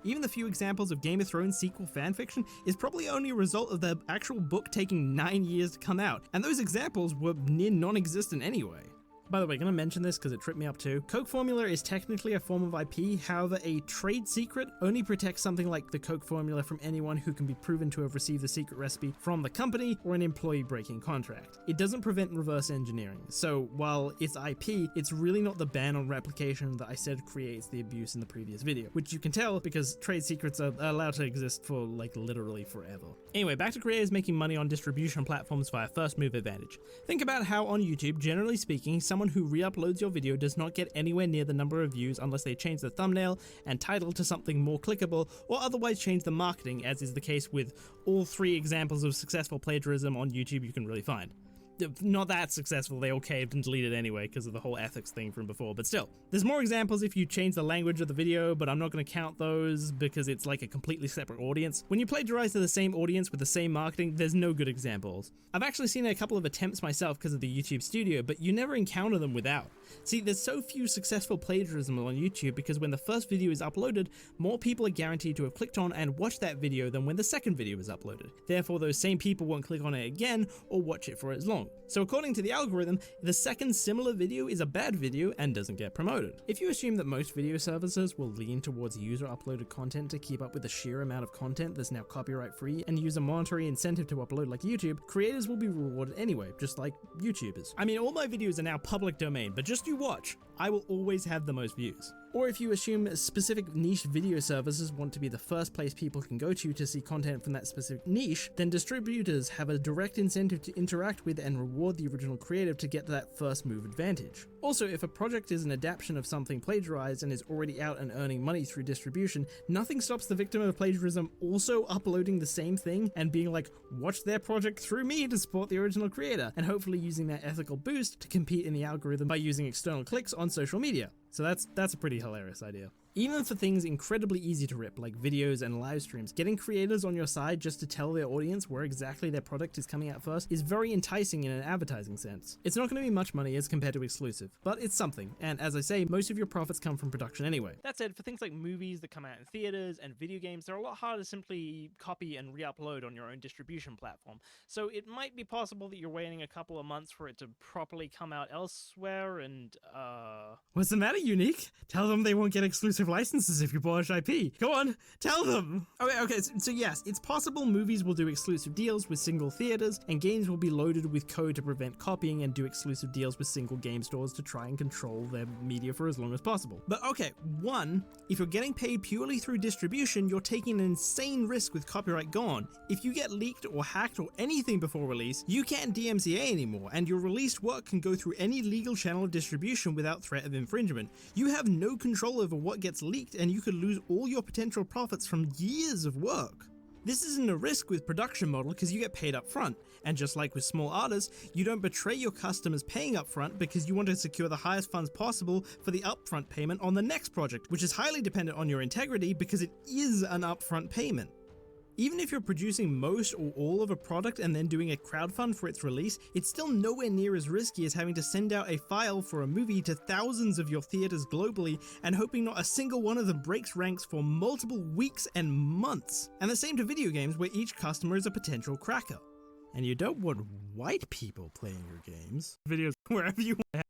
A: Even the few examples of Game of Thrones sequel fanfiction is probably only a result of the actual book taking 9 years to come out, and those examples were near non-existent anyway. By the way, gonna mention this because it tripped me up too. Coke formula is technically a form of IP, however a trade secret only protects something like the Coke formula from anyone who can be proven to have received the secret recipe from the company or an employee breaking contract. It doesn't prevent reverse engineering, so while it's IP, it's really not the ban on replication that I said creates the abuse in the previous video, which you can tell because trade secrets are allowed to exist for like literally forever. Anyway, back to creators making money on distribution platforms via first move advantage. Think about how on YouTube, generally speaking, someone who re-uploads your video does not get anywhere near the number of views unless they change the thumbnail and title to something more clickable or otherwise change the marketing, as is the case with all 3 examples of successful plagiarism on YouTube you can really find. Not that successful, they all caved and deleted anyway because of the whole ethics thing from before, but still. There's more examples if you change the language of the video, but I'm not going to count those because it's like a completely separate audience. When you plagiarize to the same audience with the same marketing, there's no good examples. I've actually seen a couple of attempts myself because of the YouTube Studio, but you never encounter them without. See, there's so few successful plagiarism on YouTube because when the first video is uploaded, more people are guaranteed to have clicked on and watched that video than when the second video is uploaded. Therefore, those same people won't click on it again or watch it for as long. So according to the algorithm, the second similar video is a bad video and doesn't get promoted. If you assume that most video services will lean towards user-uploaded content to keep up with the sheer amount of content that's now copyright-free and use a monetary incentive to upload like YouTube, creators will be rewarded anyway, just like YouTubers. I mean, all my videos are now public domain, but just you watch. I will always have the most views. Or if you assume specific niche video services want to be the first place people can go to see content from that specific niche, then distributors have a direct incentive to interact with and reward the original creative to get that first move advantage. Also, if a project is an adaptation of something plagiarized and is already out and earning money through distribution, nothing stops the victim of plagiarism also uploading the same thing and being like, watch their project through me to support the original creator, and hopefully using that ethical boost to compete in the algorithm by using external clicks on social media. So that's a pretty hilarious idea. Even for things incredibly easy to rip, like videos and live streams, getting creators on your side just to tell their audience where exactly their product is coming out first is very enticing in an advertising sense. It's not going to be much money as compared to exclusive, but it's something, and as I say, most of your profits come from production anyway. That said, for things like movies that come out in theaters and video games, they're a lot harder to simply copy and re-upload on your own distribution platform, so it might be possible that you're waiting a couple of months for it to properly come out elsewhere, and What's the matter, Unique? Tell them they won't get exclusive licenses if you polish IP. Go on, tell them! Okay, so yes, it's possible movies will do exclusive deals with single theaters, and games will be loaded with code to prevent copying and do exclusive deals with single game stores to try and control their media for as long as possible. But okay, one, if you're getting paid purely through distribution, you're taking an insane risk with copyright gone. If you get leaked or hacked or anything before release, you can't DMCA anymore, and your released work can go through any legal channel of distribution without threat of infringement. You have no control over what gets leaked, and you could lose all your potential profits from years of work. This isn't a risk with production model because you get paid up front, and just like with small artists, you don't betray your customers paying up front because you want to secure the highest funds possible for the upfront payment on the next project, which is highly dependent on your integrity because it is an upfront payment. Even if you're producing most or all of a product and then doing a crowdfund for its release, it's still nowhere near as risky as having to send out a file for a movie to thousands of your theaters globally and hoping not a single one of them breaks ranks for multiple weeks and months. And the same to video games, where each customer is a potential cracker. And you don't want white people playing your games. Videos wherever you want.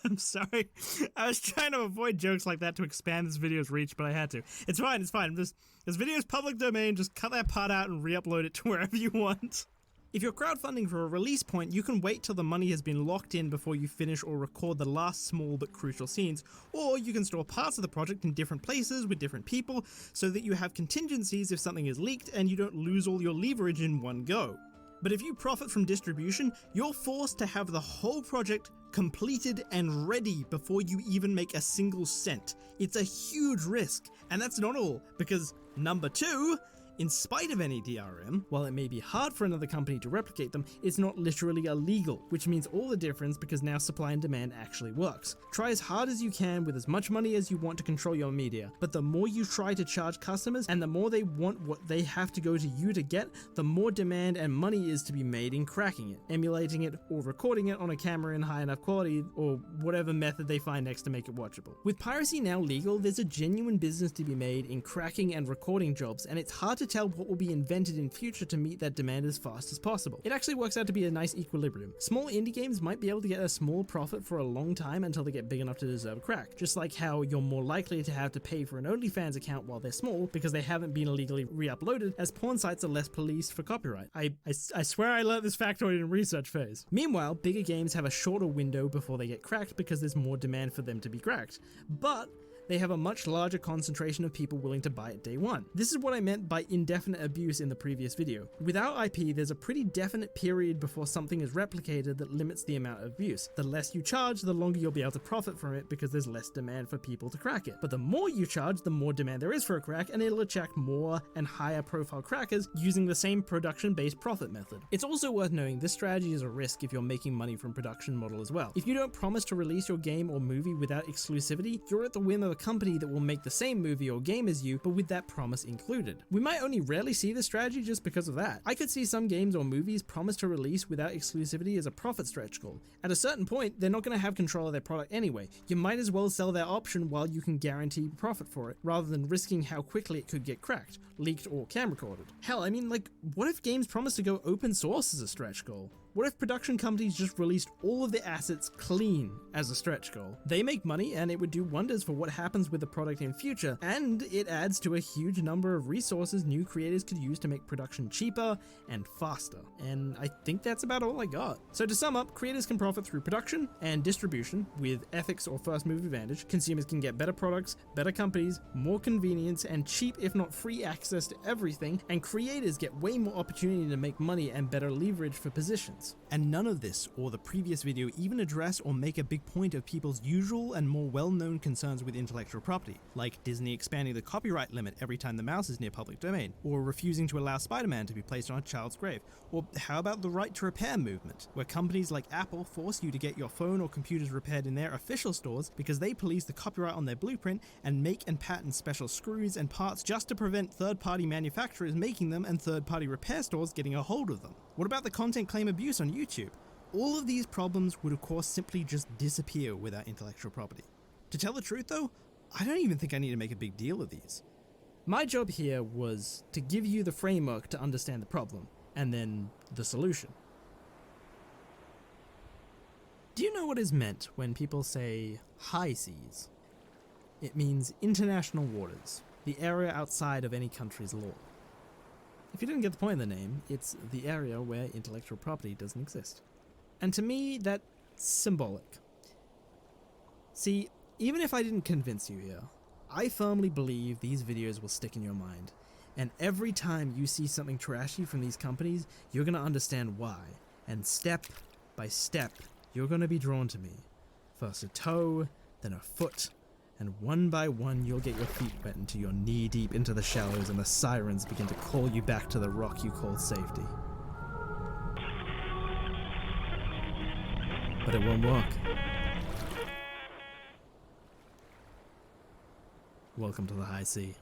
A: I'm sorry. I was trying to avoid jokes like that to expand this video's reach, but I had to. It's fine. This video's public domain. Just cut that part out and re-upload it to wherever you want. If you're crowdfunding for a release point, you can wait till the money has been locked in before you finish or record the last small but crucial scenes, or you can store parts of the project in different places with different people so that you have contingencies if something is leaked and you don't lose all your leverage in one go. But if you profit from distribution, you're forced to have the whole project completed and ready before you even make a single cent. It's a huge risk, and that's not all, because number two, in spite of any DRM, while it may be hard for another company to replicate them, it's not literally illegal, which means all the difference because now supply and demand actually works. Try as hard as you can with as much money as you want to control your media, but the more you try to charge customers and the more they want what they have to go to you to get, the more demand and money is to be made in cracking it, emulating it, or recording it on a camera in high enough quality, or whatever method they find next to make it watchable. With piracy now legal, there's a genuine business to be made in cracking and recording jobs, and it's hard to tell what will be invented in future to meet that demand as fast as possible. It actually works out to be a nice equilibrium. Small indie games might be able to get a small profit for a long time until they get big enough to deserve a crack, just like how you're more likely to have to pay for an OnlyFans account while they're small because they haven't been illegally re-uploaded, as porn sites are less policed for copyright. I swear I learned this factoid in research phase. Meanwhile, bigger games have a shorter window before they get cracked because there's more demand for them to be cracked. But they have a much larger concentration of people willing to buy it day one. This is what I meant by indefinite abuse in the previous video. Without IP, there's a pretty definite period before something is replicated that limits the amount of abuse. The less you charge, the longer you'll be able to profit from it because there's less demand for people to crack it. But the more you charge, the more demand there is for a crack, and it'll attract more and higher profile crackers using the same production-based profit method. It's also worth knowing this strategy is a risk if you're making money from production model as well. If you don't promise to release your game or movie without exclusivity, you're at the whim of a company that will make the same movie or game as you, but with that promise included. We might only rarely see this strategy just because of that. I could see some games or movies promise to release without exclusivity as a profit stretch goal. At a certain point, they're not going to have control of their product anyway. You might as well sell that option while you can guarantee profit for it, rather than risking how quickly it could get cracked, leaked, or cam recorded. Hell, I mean, like, what if games promise to go open source as a stretch goal? What if production companies just released all of their assets clean as a stretch goal? They make money and it would do wonders for what happens with the product in future, and it adds to a huge number of resources new creators could use to make production cheaper and faster. And I think that's about all I got. So to sum up, creators can profit through production and distribution with ethics or first move advantage. Consumers can get better products, better companies, more convenience, and cheap if not free access to everything, and creators get way more opportunity to make money and better leverage for positions. And none of this or the previous video even address or make a big point of people's usual and more well-known concerns with intellectual property, like Disney expanding the copyright limit every time the mouse is near public domain, or refusing to allow Spider-Man to be placed on a child's grave, or how about the right to repair movement, where companies like Apple force you to get your phone or computers repaired in their official stores because they police the copyright on their blueprint and make and patent special screws and parts just to prevent third-party manufacturers making them and third-party repair stores getting a hold of them. What about the content claim abuse on YouTube? All of these problems would of course simply just disappear without intellectual property. To tell the truth though, I don't even think I need to make a big deal of these. My job here was to give you the framework to understand the problem, and then the solution. Do you know what is meant when people say high seas? It means international waters, the area outside of any country's law. If you didn't get the point of the name, it's the area where intellectual property doesn't exist. And to me, that's symbolic. See, even if I didn't convince you here, I firmly believe these videos will stick in your mind. And every time you see something trashy from these companies, you're going to understand why. And step by step, you're going to be drawn to me. First a toe, then a foot, and one by one you'll get your feet wet until you're knee-deep into the shallows and the sirens begin to call you back to the rock you call safety. But it won't work. Welcome to the high sea.